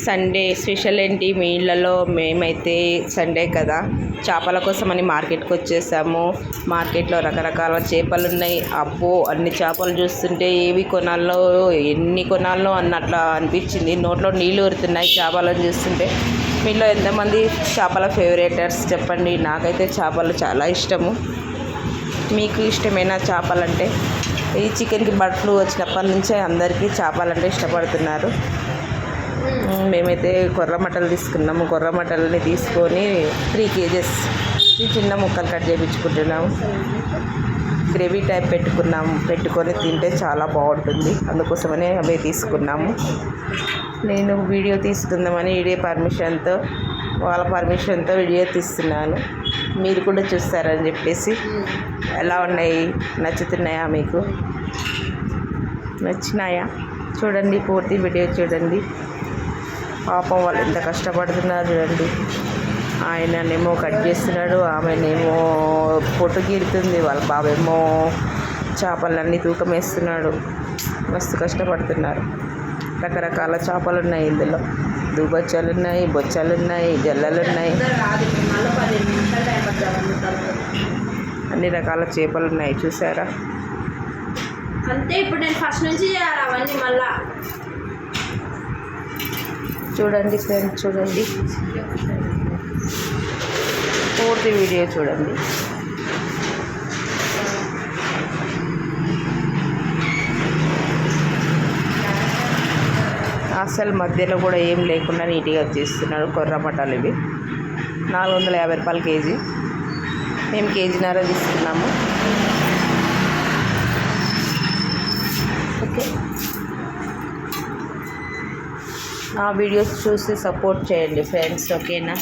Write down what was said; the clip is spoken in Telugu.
సండే స్పెషల్ ఏంటి మీ ఇళ్ళలో? మేమైతే సండే కదా చేపల కోసమని మార్కెట్కి వచ్చేసాము. మార్కెట్లో రకరకాల చేపలు ఉన్నాయి. అబ్బో, అన్ని చేపలు చూస్తుంటే ఏవి కొనాలో ఎన్ని కొనాలో అన్నట్లా అనిపించింది. నోట్లో నీళ్ళు ఊరుతున్నాయి చేపలను చూస్తుంటే. మీలో ఎంతమంది చేపల ఫేవరెటర్స్ చెప్పండి. నాకైతే చేపలు చాలా ఇష్టము. మీకు ఇష్టమైన చేపలంటే? ఈ చికెన్కి బర్డ్ ఫ్లూ వచ్చినప్పటి నుంచే అందరికీ చేపలంటే ఇష్టపడుతున్నారు. మేమైతే కొర్ర మటలు తీసుకున్నాము. కొర్ర మటల్ని తీసుకొని 3 kgs చిన్న ముక్కలు కట్ చేయించుకుంటున్నాము. గ్రేవీ టైప్ పెట్టుకొని తింటే చాలా బాగుంటుంది. అందుకోసమనే అవే తీసుకున్నాము. నేను వీడియో తీసుకుందామని వాళ్ళ పర్మిషన్తో వీడియో తీస్తున్నాను. మీరు కూడా చూస్తారని చెప్పేసి. ఎలా ఉన్నాయి? నచ్చుతున్నాయా మీకు? నచ్చినాయా? చూడండి, పూర్తి వీడియో చూడండి. పాపం వాళ్ళు ఎంత కష్టపడుతున్నారు చూడండి. ఆయననేమో కట్ చేస్తున్నాడు, ఆమెనేమో పొట్టు గీరుతుంది, వాళ్ళ బాబేమో చేపలన్నీ తూకం వేస్తున్నాడు. మస్తు కష్టపడుతున్నారు. రకరకాల చేపలు ఉన్నాయి ఇందులో. దూబచ్చాలు ఉన్నాయి, బొచ్చాలు ఉన్నాయి, జల్లలు ఉన్నాయి, అన్ని రకాల చేపలు ఉన్నాయి. చూసారా? అంతే. ఇప్పుడు నేను ఫస్ట్ నుంచి చేయాలి అవన్నీ మళ్ళా. చూడండి ఫ్రెండ్స్, చూడండి, పూర్తి వీడియో చూడండి. అసలు మధ్యలో కూడా ఏం లేకుండా నీట్గా తీస్తున్నాడు. కొర్ర మటాలు ఇవి 450 రూపాయలు కేజీ. మేము కేజీన్నర తీసుకున్నాము. ఓకే, ఆ వీడియోస్ చూసి సపోర్ట్ చేయండి ఫ్రెండ్స్. ఓకేనా?